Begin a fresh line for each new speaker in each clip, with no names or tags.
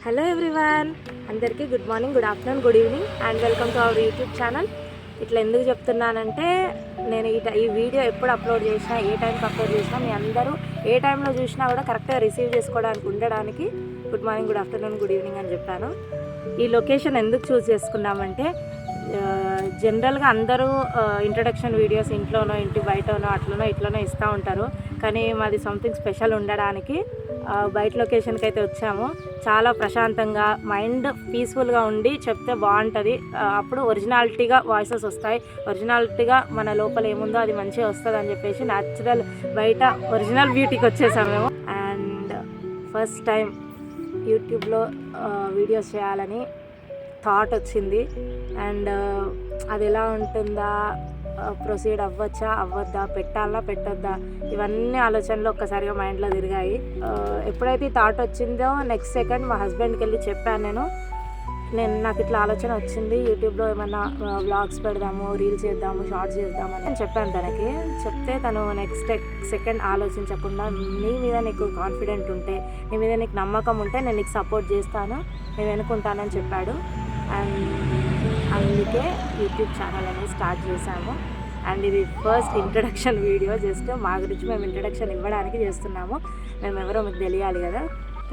Hello everyone, అందరికీ good morning, good afternoon, good evening and welcome to our YouTube channel. ఇట్లా ఎందుకు చెప్తున్నానంటే నేను ఈ వీడియో ఎప్పుడు అప్లోడ్ చేసినా, ఏ టైంకి అప్లోడ్ చేసినా మీ అందరూ ఏ టైంలో చూసినా కూడా కరెక్ట్గా రిసీవ్ చేసుకోవడానికి ఉండడానికి good morning, good afternoon, good evening అని చెప్పాను. ఈ లొకేషన్ ఎందుకు చూస్ చేసుకున్నామంటే జనరల్గా అందరూ ఇంట్రడక్షన్ వీడియోస్ ఇంట్లోనో ఇంటి బయటనో అట్లనో ఇట్లనో ఇస్తూ ఉంటారు. కానీ మాది సంథింగ్ స్పెషల్ ఉండడానికి బయట లొకేషన్కి అయితే వచ్చాము. చాలా ప్రశాంతంగా మైండ్ పీస్ఫుల్గా ఉండి చెప్తే బాగుంటుంది. అప్పుడు ఒరిజినాలిటీగా వాయిసెస్ వస్తాయి, ఒరిజినాలిటీగా మన లోపల ఏముందో అది మంచిగా వస్తుంది అని చెప్పేసి న్యాచురల్ బయట ఒరిజినల్ బ్యూటీకి వచ్చేసాము మేము. అండ్ ఫస్ట్ టైం యూట్యూబ్లో వీడియోస్ చేయాలని థాట్ వచ్చింది. అండ్ అది ఎలా ఉంటుందా, ప్రొసీడ్ అవ్వచ్చా అవ్వద్దా, పెట్టాలా పెట్టొద్దా, ఇవన్నీ ఆలోచనలు ఒక్కసారిగా మైండ్లో తిరిగాయి. ఎప్పుడైతే ఈ థాట్ వచ్చిందో నెక్స్ట్ సెకండ్ మా హస్బెండ్కి వెళ్ళి చెప్పాను. నాకు ఇట్లా ఆలోచన వచ్చింది, యూట్యూబ్లో ఏమన్నా వ్లాగ్స్ పెడదాము, రీల్స్ చేద్దాము, షార్ట్స్ చేద్దామని నేను చెప్పాను తనకి. చెప్తే తను నెక్స్ట్ సెకండ్ ఆలోచించకుండా నీ మీద నీకు కాన్ఫిడెంట్ ఉంటే, నీ మీద నీకు నమ్మకం ఉంటే నేను నీకు సపోర్ట్ చేస్తాను, నేను వెనుకుంటానని చెప్పాడు. అండ్ అందుకే యూట్యూబ్ ఛానల్ అనేది స్టార్ట్ చేశాము. అండ్ ఇది ఫస్ట్ ఇంట్రడక్షన్ వీడియో, జస్ట్ మా గురించి మేము ఇంట్రడక్షన్ ఇవ్వడానికి చేస్తున్నాము. మేము ఎవరో మీకు తెలియాలి కదా.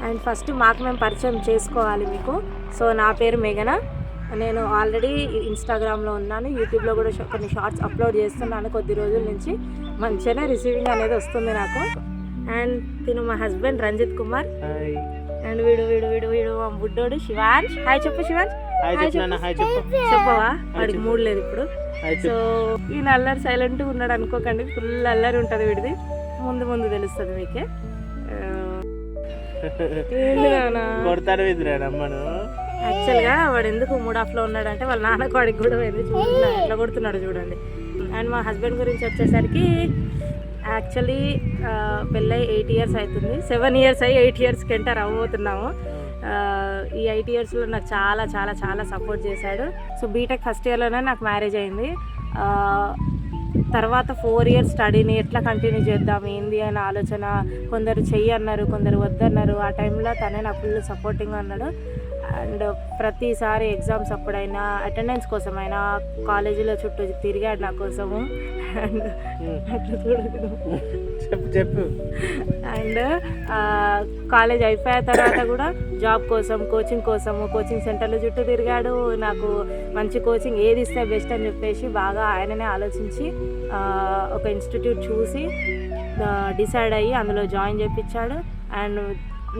అండ్ ఫస్ట్ మాకు మేము పరిచయం చేసుకోవాలి మీకు. సో నా పేరు మేఘన, నేను ఆల్రెడీ ఇన్స్టాగ్రామ్లో ఉన్నాను, యూట్యూబ్లో కూడా కొన్ని షార్ట్స్ అప్లోడ్ చేస్తున్నాను. కొద్ది రోజుల నుంచి మంచిగానే రిసీవింగ్ అనేది వస్తుంది నాకు. అండ్ తిను మా హస్బెండ్ రంజిత్ కుమార్. అండ్ వీడు వీడు వీడు వీడు మా బుడ్డోడు శివాంష్. హాయ్ చెప్పు శివాంష్. చెప్పవా, వాడికి మూడు లేదు ఇప్పుడు. సో ఈయన అల్లరి సైలెంట్గా ఉన్నాడు అనుకోకండి, ఫుల్ అల్లరి ఉంటుంది వీడిది. ముందు ముందు తెలుస్తుంది మీకే. యాక్చువల్గా వాడు ఎందుకు మూడ్ ఆఫ్లో ఉన్నాడంటే వాళ్ళ నాన్నకు వాడికి కూడా చూస్తున్నాడు, ఎట్లా కొడుతున్నాడు చూడండి. అండ్ మా హస్బెండ్ గురించి వచ్చేసరికి యాక్చువల్లీ పెళ్ళై 8 years అవుతుంది. 7 years అయ్యి 8 yearsకి ఎంటర్ అవ్వబోతున్నాము. ఈ 8 yearsలో నాకు చాలా చాలా చాలా సపోర్ట్ చేశాడు. సో బీటెక్ ఫస్ట్ ఇయర్లోనే నాకు మ్యారేజ్ అయింది. తర్వాత 4 years స్టడీని ఎట్లా కంటిన్యూ చేద్దాం ఏంది అనే ఆలోచన, కొందరు చెయ్యి అన్నారు, కొందరు వద్దన్నారు. ఆ టైంలో తనే నాకు ఫుల్ సపోర్టింగ్ అన్నాడు. అండ్ ప్రతిసారి ఎగ్జామ్స్ అప్పుడైనా అటెండెన్స్ కోసమైనా కాలేజీలో చుట్టూ తిరిగాడు నా కోసము. అండ్
చెప్పు.
అండ్ కాలేజ్ అయిపోయిన తర్వాత కూడా జాబ్ కోసం, కోచింగ్ కోసము కోచింగ్ సెంటర్ల చుట్టూ తిరిగాడు. నాకు మంచి కోచింగ్ ఏది ఇస్తే బెస్ట్ అని చెప్పేసి బాగా ఆయననే ఆలోచించి ఒక ఇన్స్టిట్యూట్ చూసి డిసైడ్ అయ్యి అందులో జాయిన్ చేయించాడు. అండ్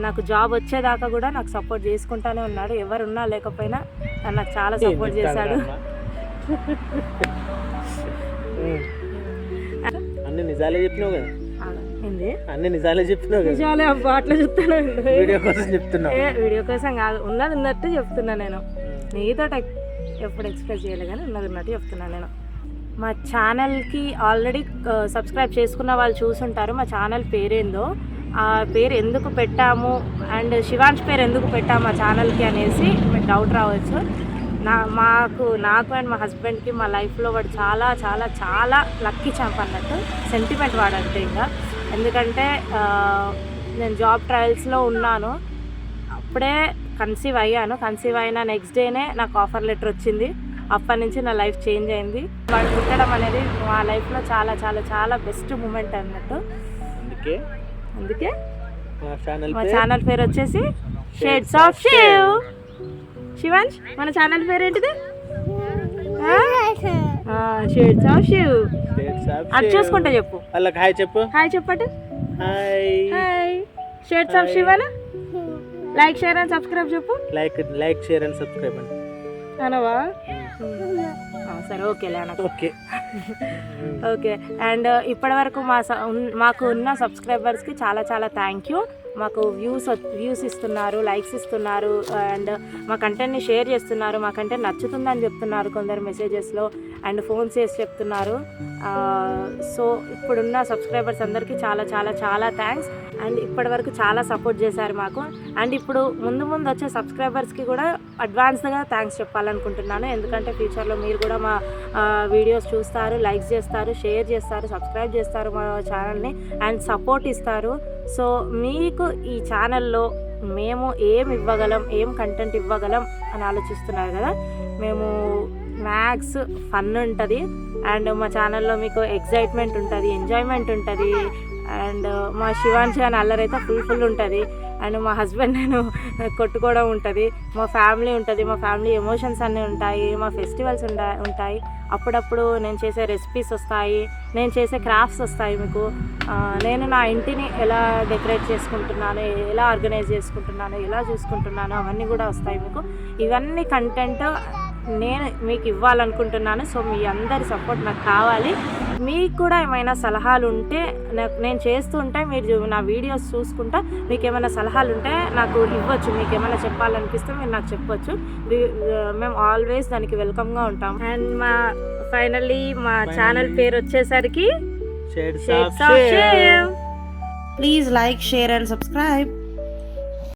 నాకు జాబ్ వచ్చేదాకా కూడా నాకు సపోర్ట్ చేసుకుంటానే ఉన్నాడు. ఎవరున్నా లేకపోయినా తను నాకు చాలా సపోర్ట్ చేశాడు.
అన్ని నిజాలే చెప్పినావు కదా.
ఏంది
అన్ని నిజాలే చెప్పినావు కదా.
నిజాలే అబ్బా, అట్లా చెప్తాను.
వీడియో కోసం చెప్తున్నా.
వీడియో కోసం కాదు, ఉన్నది ఉన్నట్టు చెప్తున్నా. నేను నీతో ఎప్పుడు ఎక్స్ప్రెస్ చేయలే కానీ ఉన్నది ఉన్నట్టు చెప్తున్నాను. నేను మా ఛానల్కి ఆల్రెడీ సబ్స్క్రైబ్ చేసుకున్న వాళ్ళు చూసుంటారు. మా ఛానల్ పేరేందో, ఆ పేరు ఎందుకు పెట్టాము అండ్ శివాంష్ పేరు ఎందుకు పెట్టాము ఆ ఛానల్కి అనేసి మీకు డౌట్ రావచ్చు. నాకు అండ్ మా హస్బెండ్కి మా లైఫ్లో వాడు చాలా చాలా చాలా లక్కీ ఛాంప్ అన్నట్టు సెంటిమెంట్ వాడంటే. ఇంకా ఎందుకంటే నేను జాబ్ ట్రయల్స్లో ఉన్నాను, అప్పుడే కన్సీవ్ అయ్యాను. కన్సీవ్ అయిన నెక్స్ట్ డేనే నాకు ఆఫర్ లెటర్ వచ్చింది. అప్పటి నుంచి నా లైఫ్ చేంజ్ అయింది. వాడు పుట్టడం అనేది మా లైఫ్లో చాలా చాలా చాలా బెస్ట్ మూమెంట్ అన్నట్టు. అందుకే మా ఛానల్ పేరు వచ్చేసి షేడ్స్ ఆఫ్ శివ్. శివాంష్, మన ఛానల్ పేరు ఏంటిది? Shades of Shiv. అది చూసుకుంటా చెప్పు.
హాయ్ చెప్పు.
హాయ్ చెప్పండి. హాయ్ షేడ్స్ ఆఫ్ శివ్ అనా? లైక్ షేర్ అండ్ సబ్స్క్రైబ్ చెప్పు.
లైక్ షేర్ అండ్ సబ్స్క్రైబ్ అండి
అనవా? సరే ఓకేలే అనకు. ఓకే. అండ్ ఇప్పటివరకు మాకు ఉన్న సబ్స్క్రైబర్స్కి చాలా చాలా థ్యాంక్ యూ. మాకు వ్యూస్ ఇస్తున్నారు, లైక్స్ ఇస్తున్నారు, అండ్ మా కంటెంట్ని షేర్ చేస్తున్నారు. మా కంటెంట్ నచ్చుతుందని చెప్తున్నారు కొందరు మెసేజెస్లో, అండ్ ఫోన్స్ చేసి చెప్తున్నారు. సో ఇప్పుడున్న సబ్స్క్రైబర్స్ అందరికీ చాలా చాలా చాలా థ్యాంక్స్. అండ్ ఇప్పటివరకు చాలా సపోర్ట్ చేశారు మాకు. అండ్ ఇప్పుడు ముందు వచ్చే సబ్స్క్రైబర్స్కి కూడా అడ్వాన్స్గా థ్యాంక్స్ చెప్పాలనుకుంటున్నాను. ఎందుకంటే ఫ్యూచర్లో మీరు కూడా మా వీడియోస్ చూస్తారు, లైక్స్ చేస్తారు, షేర్ చేస్తారు, సబ్స్క్రైబ్ చేస్తారు మా ఛానల్ని, అండ్ సపోర్ట్ ఇస్తారు. సో మీకు ఈ ఛానల్లో మేము ఏం ఇవ్వగలం, ఏం కంటెంట్ ఇవ్వగలం అని ఆలోచిస్తున్నారు కదా. మేము మ్యాక్స్ ఫన్ ఉంటుంది అండ్ మా ఛానల్లో మీకు ఎగ్జైట్మెంట్ ఉంటుంది, ఎంజాయ్మెంట్ ఉంటుంది అండ్ మా శివాంశి అని అల్లరైతే ఫుల్ ఉంటుంది అండ్ మా హస్బెండ్ నేను కొట్టుకోవడం ఉంటుంది, మా ఫ్యామిలీ ఉంటుంది, మా ఫ్యామిలీ ఎమోషన్స్ అన్నీ ఉంటాయి, మా ఫెస్టివల్స్ ఉంటాయి, అప్పుడప్పుడు నేను చేసే రెసిపీస్ వస్తాయి, నేను చేసే క్రాఫ్ట్స్ వస్తాయి మీకు. నేను నా ఇంటిని ఎలా డెకరేట్ చేసుకుంటున్నాను, ఎలా ఆర్గనైజ్ చేసుకుంటున్నాను, ఎలా చూసుకుంటున్నాను అవన్నీ కూడా వస్తాయి మీకు. ఇవన్నీ కంటెంట్ నేను మీకు ఇవ్వాలనుకుంటున్నాను. సో మీ అందరి సపోర్ట్ నాకు కావాలి. మీకు కూడా ఏమైనా సలహాలు ఉంటే నేను చేస్తూ ఉంటే మీరు నా వీడియోస్ చూసుకుంటా మీకు ఏమైనా సలహాలు ఉంటే నాకు ఇవ్వచ్చు. మీకు ఏమైనా చెప్పాలనిపిస్తే మీరు నాకు చెప్పొచ్చు. మేము ఆల్వేస్ దానికి వెల్కమ్గా ఉంటాం. అండ్ ఫైనల్లీ మా ఛానల్ పేరు వచ్చేసరికి
Shades
Shades
of
of
Shame.
Shame.
Please like, share and subscribe.